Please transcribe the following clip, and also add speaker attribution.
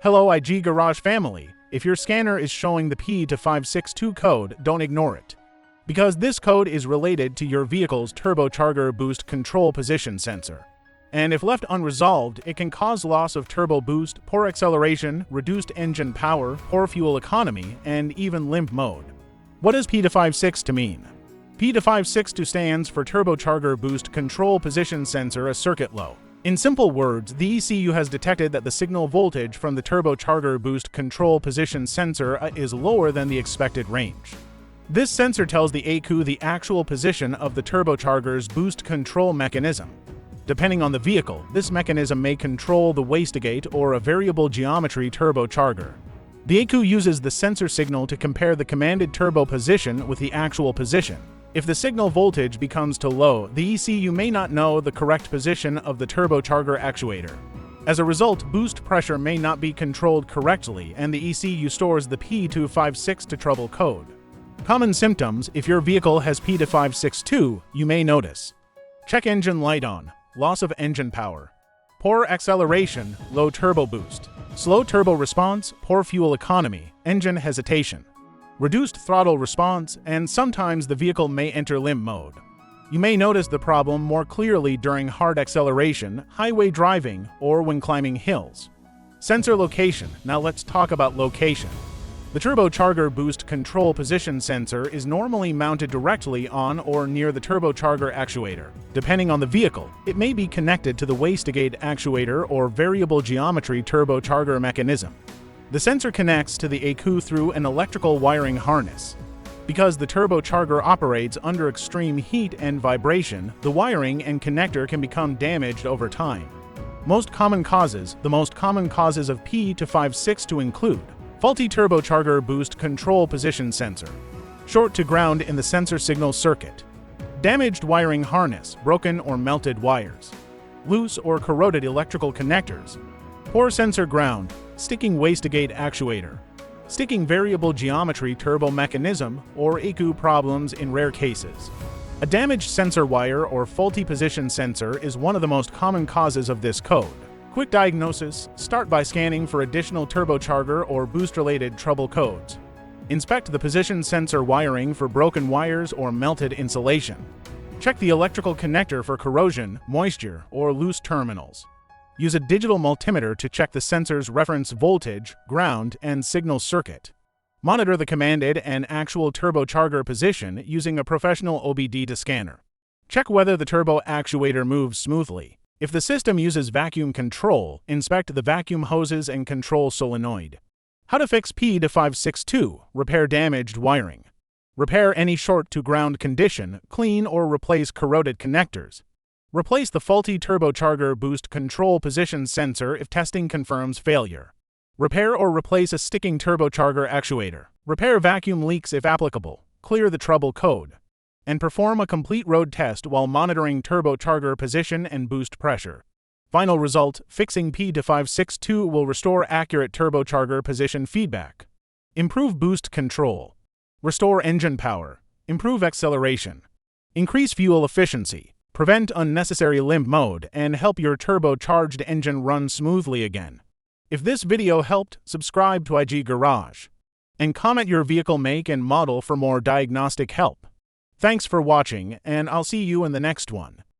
Speaker 1: Hello IG Garage family, if your scanner is showing the P2562 code, don't ignore it. Because this code is related to your vehicle's turbocharger boost control position sensor. And if left unresolved, it can cause loss of turbo boost, poor acceleration, reduced engine power, poor fuel economy, and even limp mode. What does P2562 mean? P2562 stands for Turbocharger Boost Control Position Sensor, a circuit low. In simple words, the ECU has detected that the signal voltage from the turbocharger boost control position sensor is lower than the expected range. This sensor tells the ECU the actual position of the turbocharger's boost control mechanism. Depending on the vehicle, this mechanism may control the wastegate or a variable geometry turbocharger. The ECU uses the sensor signal to compare the commanded turbo position with the actual position. If the signal voltage becomes too low, the ECU may not know the correct position of the turbocharger actuator. As a result, boost pressure may not be controlled correctly, and the ECU stores the P2562 trouble code. Common symptoms: if your vehicle has P2562, you may notice: check engine light on, loss of engine power, poor acceleration, low turbo boost, slow turbo response, poor fuel economy, engine hesitation, reduced throttle response, and sometimes the vehicle may enter limp mode. You may notice the problem more clearly during hard acceleration, highway driving, or when climbing hills. Sensor location. Now let's talk about location. The turbocharger boost control position sensor is normally mounted directly on or near the turbocharger actuator. Depending on the vehicle, it may be connected to the wastegate actuator or variable geometry turbocharger mechanism. The sensor connects to the ECU through an electrical wiring harness. Because the turbocharger operates under extreme heat and vibration, the wiring and connector can become damaged over time. The most common causes of P2562 include: faulty turbocharger boost control position sensor, short to ground in the sensor signal circuit, damaged wiring harness, broken or melted wires, loose or corroded electrical connectors, poor sensor ground, sticking wastegate actuator, sticking variable geometry turbo mechanism, or ECU problems in rare cases. A damaged sensor wire or faulty position sensor is one of the most common causes of this code. Quick diagnosis: start by scanning for additional turbocharger or boost-related trouble codes. Inspect the position sensor wiring for broken wires or melted insulation. Check the electrical connector for corrosion, moisture, or loose terminals. Use a digital multimeter to check the sensor's reference voltage, ground, and signal circuit. Monitor the commanded and actual turbocharger position using a professional obd2 scanner. Check whether the turbo actuator moves smoothly. If the system uses vacuum control, inspect the vacuum hoses and control solenoid. How to fix P2562: repair damaged wiring, repair any short to ground condition, clean or replace corroded connectors. Replace the faulty turbocharger boost control position sensor if testing confirms failure. Repair or replace a sticking turbocharger actuator. Repair vacuum leaks if applicable. Clear the trouble code. And perform a complete road test while monitoring turbocharger position and boost pressure. Final result: fixing P2562 will restore accurate turbocharger position feedback, improve boost control, restore engine power, improve acceleration, increase fuel efficiency, prevent unnecessary limp mode, and help your turbocharged engine run smoothly again. If this video helped, subscribe to IG Garage. And comment your vehicle make and model for more diagnostic help. Thanks for watching, and I'll see you in the next one.